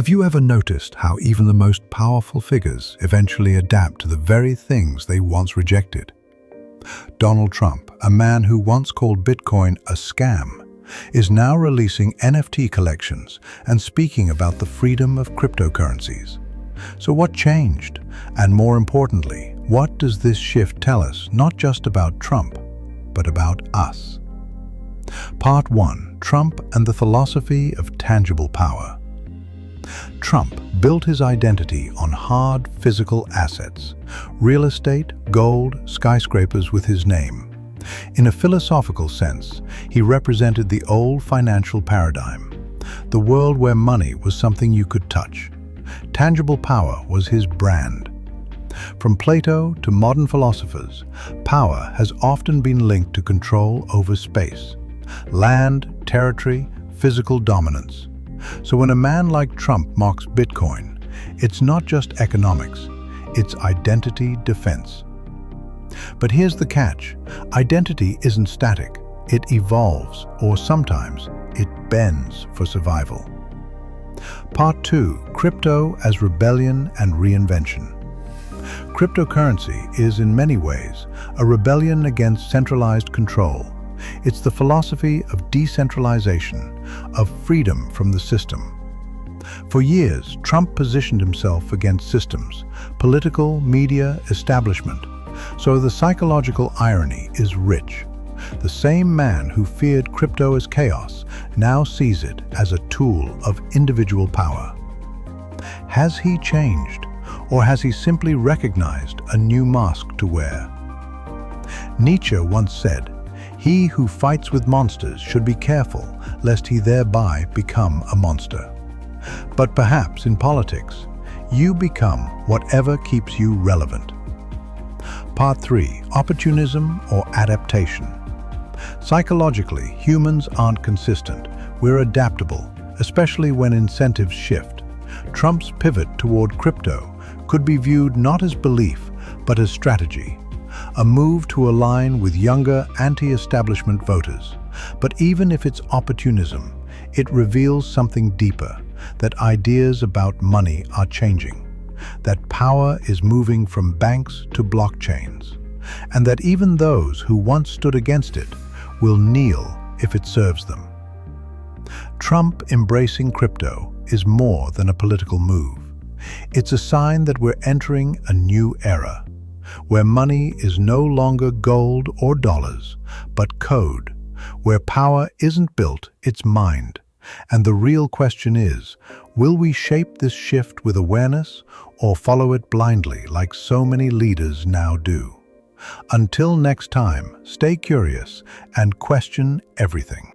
Have you ever noticed how even the most powerful figures eventually adapt to the very things they once rejected? Donald Trump, a man who once called Bitcoin a scam, is now releasing NFT collections and speaking about the freedom of cryptocurrencies. So what changed? And more importantly, what does this shift tell us not just about Trump, but about us? Part 1. Trump and the Philosophy of Tangible Power. Trump built his identity on hard physical assets, real estate, gold, skyscrapers with his name. In a philosophical sense, he represented the old financial paradigm, the world where money was something you could touch. Tangible power was his brand. From Plato to modern philosophers, power has often been linked to control over space, land, territory, physical dominance. So when a man like Trump mocks Bitcoin, it's not just economics, it's identity defense. But here's the catch: identity isn't static, it evolves, or sometimes it bends for survival. Part 2. Crypto as Rebellion and Reinvention. Cryptocurrency is in many ways a rebellion against centralized control. It's the philosophy of decentralization, of freedom from the system. For years, Trump positioned himself against systems, political, media, establishment. So the psychological irony is rich. The same man who feared crypto as chaos now sees it as a tool of individual power. Has he changed, or has he simply recognized a new mask to wear? Nietzsche once said, "He who fights with monsters should be careful lest he thereby become a monster." But perhaps in politics, you become whatever keeps you relevant. Part 3. Opportunism or adaptation. Psychologically, humans aren't consistent. We're adaptable, especially when incentives shift. Trump's pivot toward crypto could be viewed not as belief, but as strategy, a move to align with younger anti-establishment voters. But even if it's opportunism, it reveals something deeper, that ideas about money are changing, that power is moving from banks to blockchains, and that even those who once stood against it will kneel if it serves them. Trump embracing crypto is more than a political move. It's a sign that we're entering a new era, where money is no longer gold or dollars, but code, where power isn't built, it's mined. And the real question is, will we shape this shift with awareness or follow it blindly like so many leaders now do? Until next time, stay curious and question everything.